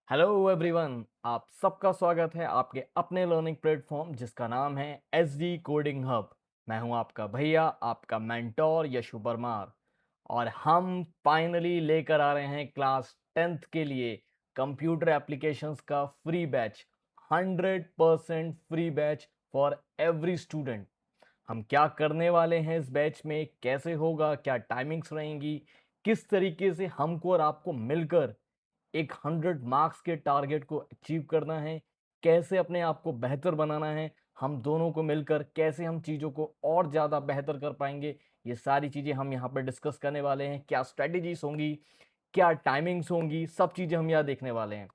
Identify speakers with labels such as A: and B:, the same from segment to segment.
A: Hello everyone, आप सबका स्वागत है आपके अपने लर्निंग प्लेटफॉर्म जिसका नाम है एसडी कोडिंग हब। मैं हूं आपका भैया, आपका मेंटोर यशु परमार। और हम फाइनली लेकर आ रहे हैं क्लास 10th के लिए कंप्यूटर एप्लीकेशंस का free batch, 100% free batch for every student. हम क्या करने वाले हैं इस बैच में, कैसे होगा, क्या टाइमिंग्स रहेंगी, किस तरीके से हमको और आपको मिलकर एक 100 मार्क्स के टारगेट को अचीव करना है, कैसे अपने आप को बेहतर बनाना है, हम दोनों को मिलकर कैसे हम चीज़ों को और ज़्यादा बेहतर कर पाएंगे, ये सारी चीज़ें हम यहाँ पर डिस्कस करने वाले हैं। क्या स्ट्रेटेजीज होंगी, क्या टाइमिंग्स होंगी, सब चीज़ें हम यहाँ देखने वाले हैं।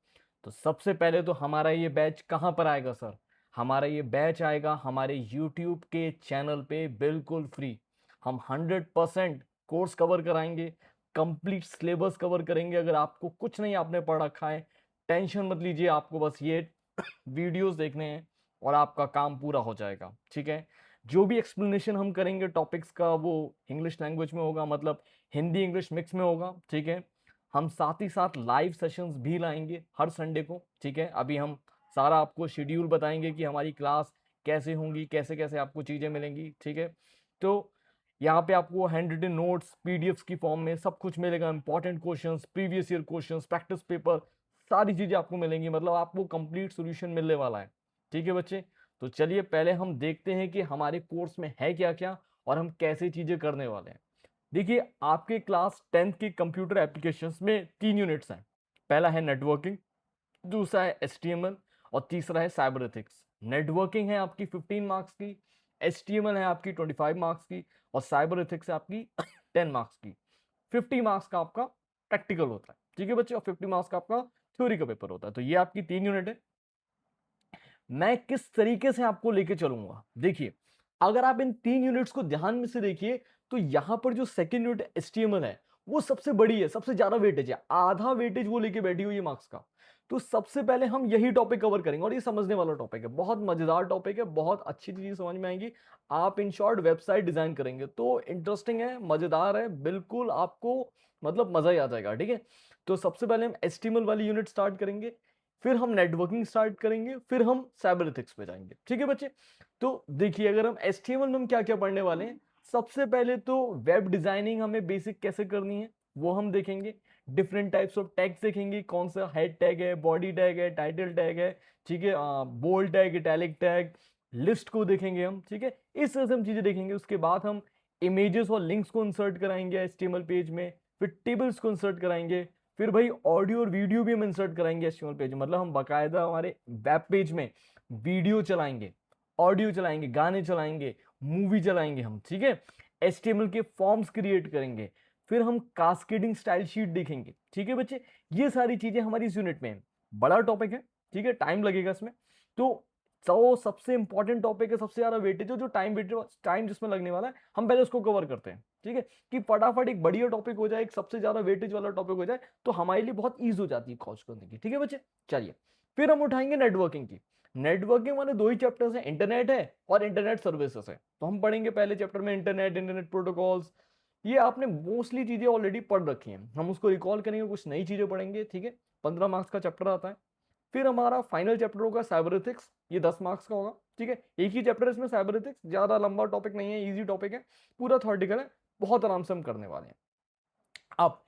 A: तो सबसे पहले तो हमारा ये बैच कहाँ पर आएगा सर? हमारा ये बैच आएगा हमारे यूट्यूब के चैनल पे बिल्कुल फ्री। हम 100% कोर्स कवर कराएंगे, कंप्लीट सिलेबस कवर करेंगे। अगर आपको कुछ नहीं आपने पढ़ रखा है, टेंशन मत लीजिए, आपको बस ये वीडियोस देखने हैं और आपका काम पूरा हो जाएगा। ठीक है, जो भी एक्सप्लेनेशन हम करेंगे टॉपिक्स का वो इंग्लिश लैंग्वेज में होगा, मतलब हिंदी इंग्लिश मिक्स में होगा। ठीक है, हम साथ ही साथ लाइव सेशंस भी लाएंगे हर संडे को। ठीक है, अभी हम सारा आपको शेड्यूल बताएंगे कि हमारी क्लास कैसे होंगी, कैसे कैसे आपको चीज़ें मिलेंगी। ठीक है, तो यहाँ पे आपको हैंड रिटन नोट्स पीडीएफ्स की फॉर्म में सब कुछ मिलेगा, important questions, previous year questions, practice paper, सारी चीज़ें आपको मिलेंगी। मतलब आपको कंप्लीट सॉल्यूशन मिलने वाला है। ठीक है बच्चे, तो चलिए पहले हम देखते हैं कि हमारे कोर्स में है क्या क्या और हम कैसे चीज़ें करने वाले हैं। देखिए, आपके क्लास 10th की कंप्यूटर एप्लीकेशंस में 3 यूनिट्स हैं। पहला है नेटवर्किंग, दूसरा है एचटीएमएल और तीसरा है साइबर एथिक्स। नेटवर्किंग है आपकी 15 मार्क्स की, एचटीएमएल है आपकी 25 मार्क्स की और साइबर एथिक्स है आपकी 10 मार्क्स की। 50 मार्क्स का आपका प्रैक्टिकल होता है। ठीक है बच्चे, और 50 मार्क्स का आपका थ्योरी का पेपर होता है। तो ये आपकी 3 यूनिट है। मैं किस तरीके से आपको लेके चलूंगा, देखिए, अगर आप इन 3 यूनिट्स को ध्यान में से देखिए तो यहां पर जो सेकंड यूनिट एचटीएमएल है वो सबसे बड़ी है, सबसे ज्यादा वेटेज है, आधा वेटेज वो लेके बैठी हुई है मार्क्स का। तो सबसे पहले हम यही टॉपिक कवर करेंगे और ये समझने वाला टॉपिक है, बहुत मजेदार टॉपिक है, बहुत अच्छी चीजें समझ में आएंगी। आप इन शॉर्ट वेबसाइट डिजाइन करेंगे तो इंटरेस्टिंग है, मजेदार है, बिल्कुल आपको मतलब मजा ही आ जाएगा। ठीक है, तो सबसे पहले हम एचटीएमएल वाली यूनिट स्टार्ट करेंगे, फिर हम नेटवर्किंग स्टार्ट करेंगे, फिर हम साइबर एथिक्स पे जाएंगे। ठीक है बच्चे, तो देखिए, अगर हम एचटीएमएल में हम क्या क्या पढ़ने वाले हैं, सबसे पहले तो वेब डिजाइनिंग हमें बेसिक कैसे करनी है वो हम देखेंगे। डिफरेंट टाइप्स ऑफ टैग्स देखेंगे, कौन सा हेड टैग है, बॉडी टैग है, टाइटल टैग है। ठीक है, bold tag, italic tag, list को देखेंगे हम। ठीक है, इस तरह से हम चीजें देखेंगे। उसके बाद हम इमेजेस और लिंक्स को इंसर्ट कराएंगे एचटीएमएल पेज में, फिर टेबल्स को इंसर्ट कराएंगे, फिर भाई ऑडियो और वीडियो भी हम इंसर्ट कराएंगे एचटीएमएल पेज में। मतलब हम बाकायदा हमारे वेब पेज में वीडियो चलाएंगे, ऑडियो चलाएंगे, गाने चलाएंगे, मूवी चलाएंगे हम। ठीक है, एचटीएमएल के फॉर्म्स क्रिएट करेंगे, फिर हम कास्केडिंग स्टाइल शीट देखेंगे। ठीक है बच्चे, ये सारी चीजें हमारी इस यूनिट में है। बड़ा टॉपिक है, ठीक है, टाइम लगेगा इसमें। तो सबसे इंपॉर्टेंट टॉपिक है, सबसे ज्यादा वेटेज जो टाइम जिसमें लगने वाला है, हम पहले उसको कवर करते हैं। ठीक है, कि फटाफट एक बढ़िया टॉपिक हो जाए, एक सबसे ज्यादा वेटेज वाला टॉपिक हो जाए तो हमारे लिए बहुत ईज हो जाती है खोज करने की। ठीक है बच्चे, चलिए फिर हम उठाएंगे नेटवर्किंग की। नेटवर्किंग वाले दो ही चैप्टर्स हैं, इंटरनेट है और इंटरनेट सर्विसेज है। तो हम पढ़ेंगे पहले चैप्टर में इंटरनेट, इंटरनेट प्रोटोकॉल्स। ये आपने मोस्टली चीजें ऑलरेडी पढ़ रखी हैं, हम उसको रिकॉल करेंगे, कुछ नई चीजें पढ़ेंगे। ठीक है, 15 मार्क्स का चैप्टर आता है। फिर हमारा फाइनल चैप्टर होगा साइबर एथिक्स, ये 10 मार्क्स का होगा। ठीक है, एक ही चैप्टर इसमें साइबर एथिक्स, ज्यादा लंबा टॉपिक नहीं है, इजी टॉपिक है, पूरा थॉरेटिकल है, बहुत आराम से हम करने वाले हैं। अब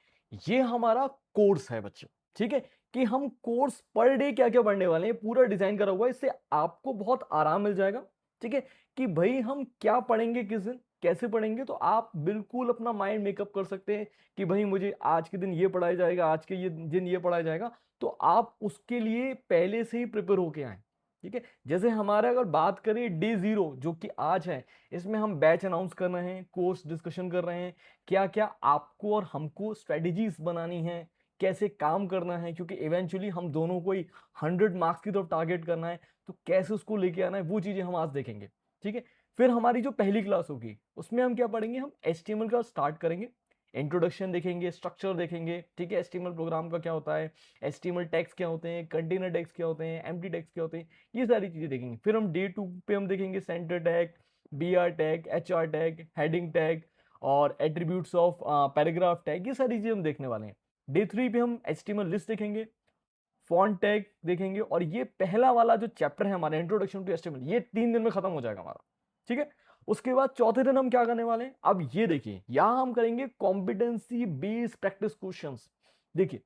A: ये हमारा कोर्स है बच्चों। ठीक है, कि हम कोर्स पर डे क्या क्या पढ़ने वाले हैं पूरा डिजाइन करा हुआ है, इससे आपको बहुत आराम मिल जाएगा। ठीक है, कि भाई हम क्या पढ़ेंगे, किस दिन कैसे पढ़ेंगे, तो आप बिल्कुल अपना माइंड मेकअप कर सकते हैं कि भाई मुझे आज के दिन ये पढ़ाया जाएगा, आज के ये दिन ये पढ़ाया जाएगा। तो आप उसके लिए पहले से ही प्रिपेयर होके आए। ठीक है, जैसे हमारा अगर बात करें डे 0 जो कि आज है, इसमें हम बैच अनाउंस कर रहे हैं, कोर्स डिस्कशन कर रहे हैं, क्या क्या आपको और हमको स्ट्रेटेजीज बनानी है, कैसे काम करना है, क्योंकि इवेंचुअली हम दोनों को ही 100 मार्क्स की तरफ टारगेट करना है। तो कैसे उसको लेके आना है वो चीजें हम आज देखेंगे। ठीक है, फिर हमारी जो पहली क्लास होगी उसमें हम क्या पढ़ेंगे, हम एचटीएमएल का स्टार्ट करेंगे, इंट्रोडक्शन देखेंगे, स्ट्रक्चर देखेंगे। ठीक है, एचटीएमएल प्रोग्राम का क्या होता है, एचटीएमएल टैग्स क्या होते हैं, कंटेनर टैग्स क्या होते हैं, एम्प्टी टैग्स क्या होते हैं, ये सारी चीजें देखेंगे। फिर हम डे 2 पे हम देखेंगे center tag, B R tag, H R tag, heading tag और एट्रीब्यूट्स ऑफ पैराग्राफ टैग, ये सारी चीजें हम देखने वाले हैं। डे 3 पे हम एचटीएमएल लिस्ट देखेंगे, फॉन्ट टैग देखेंगे, और ये पहला वाला जो चैप्टर है हमारा इंट्रोडक्शन टू एचटीएमएल, ये 3 दिन में खत्म हो जाएगा हमारा, ठीक है। उसके बाद चौथे दिन हम क्या करने वाले हैं, अब ये देखिए, यहां हम करेंगे कॉम्पिटेंसी बेस्ड प्रैक्टिस क्वेश्चंस। देखिए,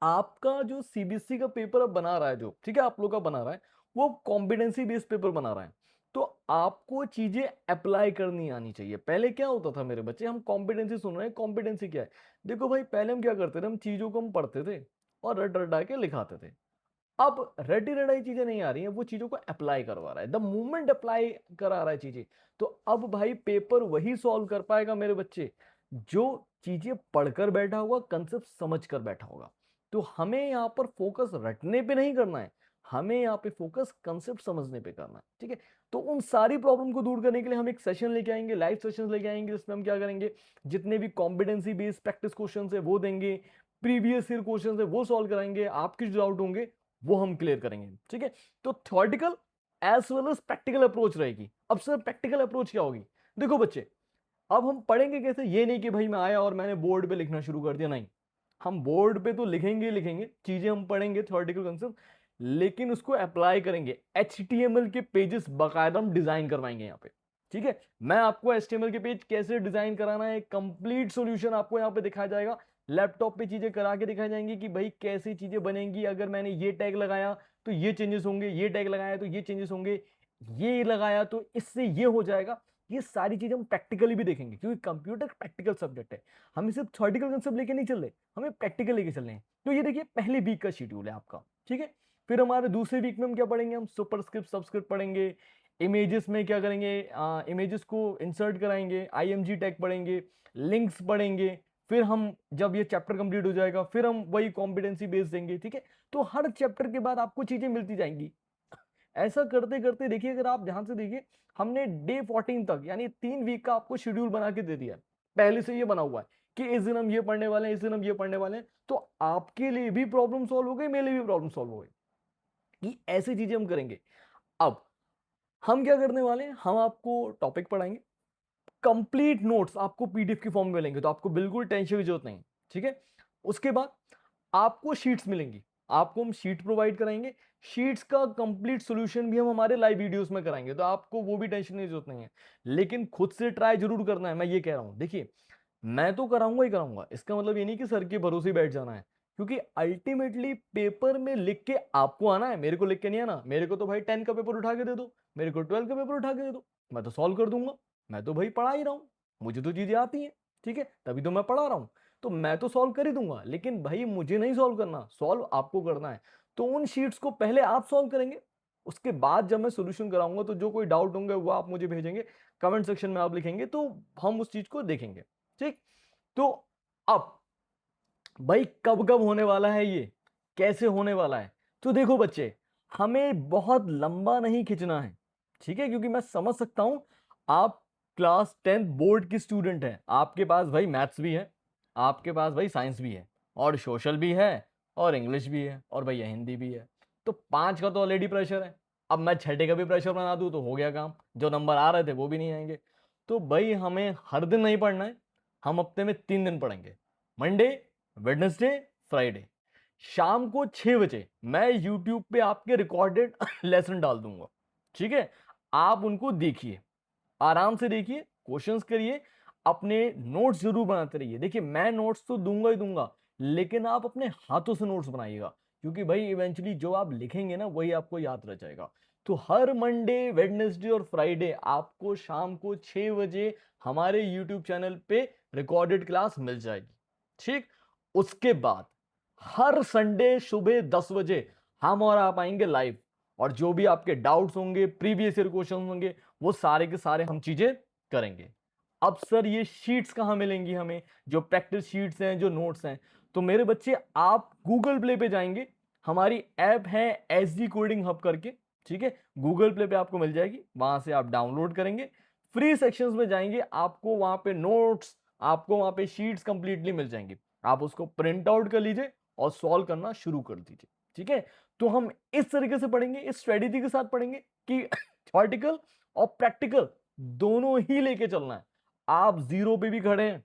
A: आपका जो सीबीएसई का पेपर अब बना रहा है, जो ठीक है आप लोग का बना रहा है, वो कॉम्पिटेंसी बेस्ड पेपर बना रहा है। तो आपको चीजें अप्लाई करनी आनी चाहिए। पहले क्या होता था मेरे बच्चे, हम कॉम्पिटेंसी सुन रहे हैं, कॉम्पिटेंसी क्या है? देखो भाई, पहले हम क्या करते थे, हम चीजों को हम पढ़ते थे और रट रटा के लिखाते थे। अब रटी रटाई चीजें नहीं आ रही हैं, वो चीजों को अप्लाई करवा रहा है, द मूवमेंट अप्लाई करा रहा है चीजें। तो अब भाई पेपर वही सॉल्व कर पाएगा मेरे बच्चे जो चीजें पढ़कर बैठा होगा, कंसेप्ट समझ कर बैठा होगा। तो हमें यहाँ पर फोकस रटने पे नहीं करना है, हमें यहाँ पे फोकस कंसेप्ट समझने पे करना है, ठीक है। तो उन सारी प्रॉब्लम को दूर करने के लिए हम एक सेशन लेके आएंगे, लाइव सेशन लेके आएंगे, जिसमें हम क्या करेंगे, जितने भी कॉम्पिटेंसी बेस्ड प्रैक्टिस क्वेश्चन है वो देंगे, प्रीवियस ईयर क्वेश्चन है वो सॉल्व कराएंगे, आपके जो डाउट होंगे वो हम क्लियर करेंगे, ठीक है। तो theoretical as well as practical approach रहेगी। अब सर प्रैक्टिकल अप्रोच क्या होगी? देखो बच्चे, अब हम पढ़ेंगे कैसे, ये नहीं कि भाई मैं आया और मैंने बोर्ड पे लिखना शुरू कर दिया, नहीं। हम बोर्ड पे तो लिखेंगे लिखेंगे, चीजें हम पढ़ेंगे थ्योरेटिकल कंसेप्ट, लेकिन उसको अप्लाई करेंगे। एचटीएमएल के पेजेस बाकायदा हम डिजाइन करवाएंगे यहाँ पे, ठीक है। मैं आपको एचटीएमएल के पेज कैसे डिजाइन कराना है, कंप्लीट सॉल्यूशन आपको यहाँ पे दिखाया जाएगा। लैपटॉप पे चीजें करा के दिखाई जाएंगी कि भाई कैसी चीजें बनेंगी, अगर मैंने ये टैग लगाया तो ये चेंजेस होंगे, ये टैग लगाया तो ये चेंजेस होंगे, ये लगाया तो इससे ये हो जाएगा। ये सारी चीजें हम प्रैक्टिकली भी देखेंगे, क्योंकि कंप्यूटर प्रैक्टिकल सब्जेक्ट है। हम सिर्फ थ्योरेटिकल कंसेप्ट लेके नहीं चल रहे, हमें प्रैक्टिकल लेके चल रहे हैं। तो ये देखिए, पहले वीक का शेड्यूल है आपका, ठीक है। फिर हमारे दूसरे वीक में हम क्या पढ़ेंगे, हम सुपरस्क्रिप्ट सबस्क्रिप्ट पढ़ेंगे। इमेजेस में क्या करेंगे, इमेजेस को इंसर्ट कराएंगे, आईएमजी टैग पढ़ेंगे, लिंक्स पढ़ेंगे। फिर हम जब ये चैप्टर कंप्लीट हो जाएगा, फिर हम वही कॉम्पिटेंसी बेस देंगे, ठीक है। तो हर चैप्टर के बाद आपको चीजें मिलती जाएंगी। ऐसा करते करते देखिए, अगर आप ध्यान से देखिए, हमने डे 14 तक यानी 3 वीक का आपको शेड्यूल बना के दे दिया है। पहले से ये बना हुआ है कि इस दिन हम ये पढ़ने वाले हैं, इस दिन हम ये पढ़ने वाले हैं। तो आपके लिए भी प्रॉब्लम सॉल्व हो गई, मेरे लिए भी प्रॉब्लम सॉल्व हो गई, कि ऐसी चीजें हम करेंगे। अब हम क्या करने वाले हैं, हम आपको टॉपिक पढ़ाएंगे, कंप्लीट नोट्स आपको पीडीएफ की फॉर्म में मिलेंगे, तो आपको बिल्कुल टेंशन की जरूरत नहीं, ठीक है। उसके बाद आपको शीट्स मिलेंगी, आपको हम शीट प्रोवाइड कराएंगे। शीट्स का कंप्लीट सॉल्यूशन भी हम हमारे लाइव वीडियोस में कराएंगे, तो आपको वो भी टेंशन की जरूरत नहीं है। लेकिन खुद से ट्राई जरूर करना है, मैं ये कह रहा हूं। देखिए, मैं तो कराऊंगा ही कराऊंगा, इसका मतलब ये नहीं कि सर के भरोसे बैठ जाना है, क्योंकि अल्टीमेटली पेपर में लिख के आपको आना है, मेरे को लिख के नहीं आना। मेरे को तो भाई 10 का पेपर उठा के दे दो, मेरे को 12 का पेपर उठा के दे दो, मैं तो सॉल्व कर दूंगा। मैं तो भाई पढ़ा ही रहा हूं, मुझे तो चीजें आती हैं, ठीक है, तभी तो मैं पढ़ा रहा हूं। तो मैं तो सॉल्व कर ही दूंगा, लेकिन भाई मुझे नहीं सॉल्व करना, सॉल्व आपको करना है। तो उन शीट्स को पहले आप सॉल्व करेंगे, उसके बाद जब मैं सोल्यूशन कराऊंगा तो जो कोई डाउट होंगे वो आप मुझे भेजेंगे, कमेंट सेक्शन में आप लिखेंगे, तो हम उस चीज को देखेंगे, ठीक। तो अब भाई कब कब होने वाला है ये, कैसे होने वाला है? तो देखो बच्चे, हमें बहुत लंबा नहीं खींचना है, ठीक है, क्योंकि मैं समझ सकता हूं आप क्लास 10th बोर्ड की स्टूडेंट हैं, आपके पास भाई मैथ्स भी है, आपके पास भाई साइंस भी है, और सोशल भी है, और इंग्लिश भी है, और भैया हिंदी भी है। तो 5 का तो ऑलरेडी प्रेशर है, अब मैं छठे का भी प्रेशर बना दूं तो हो गया काम, जो नंबर आ रहे थे वो भी नहीं आएंगे। तो भाई हमें हर दिन नहीं पढ़ना है, हम हफ्ते में 3 दिन पढ़ेंगे, मंडे, वेडनेसडे, फ्राइडे। शाम को 6 बजे मैं यूट्यूब पे आपके रिकॉर्डेड लेसन डाल दूंगा, ठीक है। आप उनको देखिए, आराम से देखिए, क्वेश्चंस करिए, अपने नोट्स जरूर बनाते रहिए। देखिए, मैं नोट्स तो दूंगा ही दूंगा, लेकिन आप अपने हाथों से नोट्स बनाइएगा, क्योंकि भाई इवेंचुअली जो आप लिखेंगे ना वही आपको याद रह जाएगा। तो हर मंडे, वेडनेसडे और फ्राइडे आपको शाम को 6 बजे हमारे यूट्यूब चैनल पे रिकॉर्डेड क्लास मिल जाएगी, ठीक। उसके बाद हर संडे सुबह 10 बजे हम और आप आएंगे लाइव, और जो भी आपके डाउट्स होंगे, प्रीवियस ईयर क्वेश्चन होंगे, वो सारे के सारे हम चीजें करेंगे। अब सर ये शीट्स कहां मिलेंगी हमें, जो प्रैक्टिस शीट्स हैं, जो नोट्स हैं? तो मेरे बच्चे, आप गूगल प्ले पे जाएंगे, हमारी ऐप है एसडी कोडिंग हब करके, ठीक है, गूगल प्ले पे आपको मिल जाएगी, वहां से आप डाउनलोड करेंगे। फ्री सेक्शंस में जाएंगे, आपको वहां पे नोट्स, आपको वहां पे शीट्स कंप्लीटली मिल जाएंगी, आप उसको प्रिंट आउट कर लीजिए और सॉल्व करना शुरू कर दीजिए, ठीक है। तो हम इस तरीके से पढ़ेंगे, इस स्ट्रेटेजी के साथ पढ़ेंगे कि थ्योरेटिकल और प्रैक्टिकल दोनों ही लेके चलना है। आप जीरो पे भी खड़े हैं,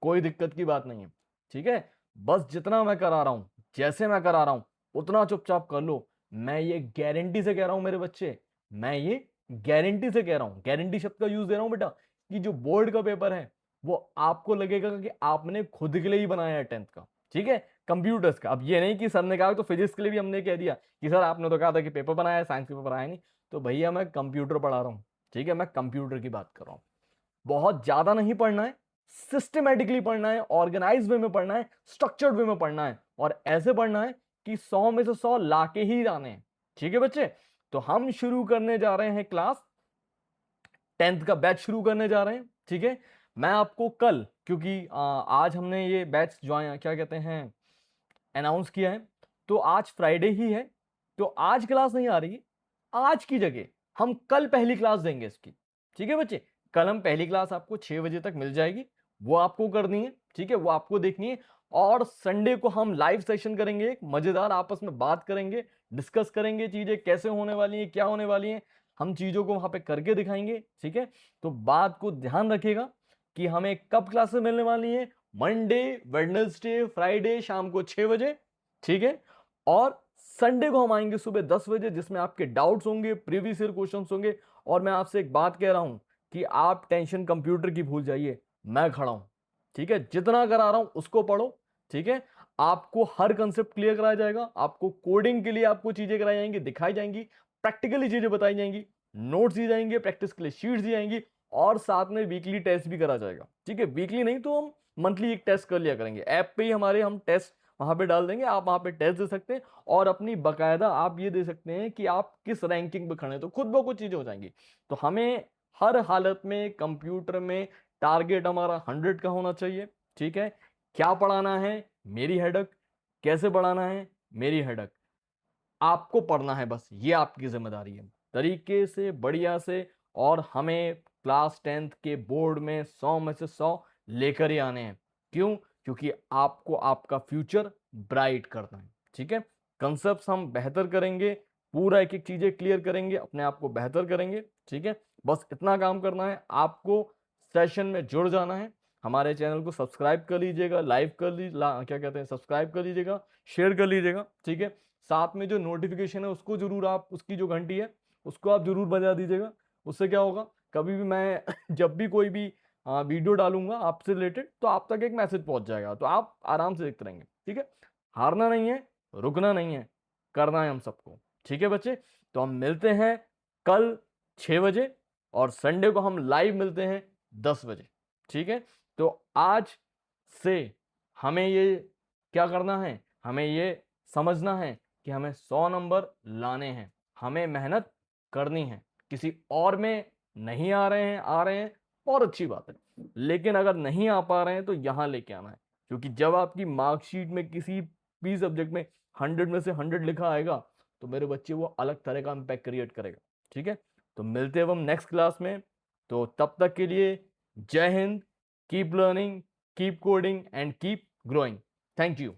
A: कोई दिक्कत की बात नहीं है, ठीक है। बस जितना मैं करा रहा हूं, जैसे मैं करा रहा हूं, उतना चुपचाप कर लो। मैं ये गारंटी से कह रहा हूं मेरे बच्चे, मैं ये गारंटी से कह रहा हूं, गारंटी शब्द का यूज दे रहा हूं बेटा, कि जो बोर्ड का पेपर है वो आपको लगेगा कि आपने खुद के लिए ही बनाया है 10th का, ठीक है, कंप्यूटर्स का। अब ये नहीं कि सर ने कहा तो फिजिक्स के लिए भी हमने कह दिया कि सर आपने तो कहा था कि पेपर बनाया है, साइंस के पेपर आया नहीं। तो भैया मैं कंप्यूटर पढ़ा रहा हूं, ठीक है, मैं कंप्यूटर की बात कर रहा हूं। बहुत ज्यादा नहीं पढ़ना है, सिस्टमेटिकली पढ़ना है, ऑर्गेनाइज वे में पढ़ना है, स्ट्रक्चर्ड वे में पढ़ना है, और ऐसे पढ़ना है कि 100 में से 100 लाके ही जाने हैं, ठीक है बच्चे। तो हम शुरू करने जा रहे हैं क्लास 10th का बैच शुरू करने जा रहे हैं, ठीक है। मैं आपको कल, क्योंकि आज हमने ये बैच ज्वाइन क्या कहते हैं अनाउंस किया है, तो आज फ्राइडे ही है, तो आज क्लास नहीं आ रही। आज की जगह हम कल पहली क्लास देंगे इसकी, ठीक है बच्चे। कल हम पहली क्लास आपको 6 बजे तक मिल जाएगी, वो आपको करनी है, ठीक है, वो आपको देखनी है। और संडे को हम लाइव सेशन करेंगे, एक मजेदार, आपस में बात करेंगे, डिस्कस करेंगे चीजें कैसे होने वाली हैं, क्या होने वाली हैं, हम चीजों को वहां पे करके दिखाएंगे, ठीक है। तो बात को ध्यान रखिएगा कि हमें कब क्लासेस मिलने वाली है, मंडे, वेडनेसडे, फ्राइडे शाम को 6 बजे, ठीक है। और संडे को हम आएंगे सुबह 10 बजे, जिसमें आपके डाउट्स होंगे, प्रीवियस ईयर क्वेश्चंस होंगे। और मैं आपसे एक बात कह रहा हूं कि आप टेंशन कंप्यूटर की भूल जाइए, मैं खड़ा हूं, ठीक है। जितना करा रहा हूं उसको पढ़ो, ठीक है। आपको हर कंसेप्ट क्लियर कराया जाएगा, आपको कोडिंग के लिए आपको चीजें कराई जाएंगी, दिखाई जाएंगी, प्रैक्टिकली चीजें बताई जाएंगी, नोट्स दी जाएंगे, प्रैक्टिस के लिए शीट्स दी जाएंगी, और साथ में वीकली टेस्ट भी करा जाएगा, ठीक है। वीकली नहीं तो हम मंथली एक टेस्ट कर लिया करेंगे, ऐप पे ही हमारे हम टेस्ट वहां पे डाल देंगे, आप वहां पे टेस्ट दे सकते हैं, और अपनी बकायदा आप ये दे सकते हैं कि आप किस रैंकिंग पे खड़े हैं, तो खुद ब खुद चीजें हो जाएंगी। तो हमें हर हालत में कंप्यूटर में टारगेट हमारा 100 का होना चाहिए, ठीक है। क्या पढ़ाना है मेरी हेडक, कैसे पढ़ाना है मेरी हेडक, आपको पढ़ना है बस, ये आपकी जिम्मेदारी है, तरीके से, बढ़िया से। और हमें क्लास 10th के बोर्ड में 100 में से 100 लेकर ही आने हैं। क्यों? क्योंकि आपको आपका फ्यूचर ब्राइट करना है, ठीक है। कंसेप्ट हम बेहतर करेंगे, पूरा एक एक चीजें क्लियर करेंगे, अपने आप को बेहतर करेंगे, ठीक है। बस इतना काम करना है, आपको सेशन में जुड़ जाना है। हमारे चैनल को सब्सक्राइब कर लीजिएगा, लाइव कर क्या कहते हैं, सब्सक्राइब कर लीजिएगा, शेयर कर लीजिएगा, ठीक है। साथ में जो नोटिफिकेशन है उसको जरूर आप, उसकी जो घंटी है उसको आप जरूर बजा दीजिएगा। उससे क्या होगा, कभी भी मैं जब भी कोई भी वीडियो डालूंगा आपसे रिलेटेड, तो आप तक एक मैसेज पहुंच जाएगा, तो आप आराम से देखते रहेंगे, ठीक है। हारना नहीं है, रुकना नहीं है, करना है हम सबको, ठीक है बच्चे। तो हम मिलते हैं कल 6 बजे, और संडे को हम लाइव मिलते हैं 10 बजे, ठीक है। तो आज से हमें ये क्या करना है, हमें ये समझना है कि हमें 100 नंबर लाने हैं, हमें मेहनत करनी है। किसी और में नहीं आ रहे हैं, आ रहे हैं, और अच्छी बात है, लेकिन अगर नहीं आ पा रहे हैं तो यहां लेके आना है। क्योंकि जब आपकी मार्कशीट में किसी भी सब्जेक्ट में 100 में से 100 लिखा आएगा, तो मेरे बच्चे वो अलग तरह का इम्पैक्ट क्रिएट करेगा, ठीक है। तो मिलते हैं हम नेक्स्ट क्लास में, तो तब तक के लिए जय Hind, keep learning, keep coding and keep growing. Thank you.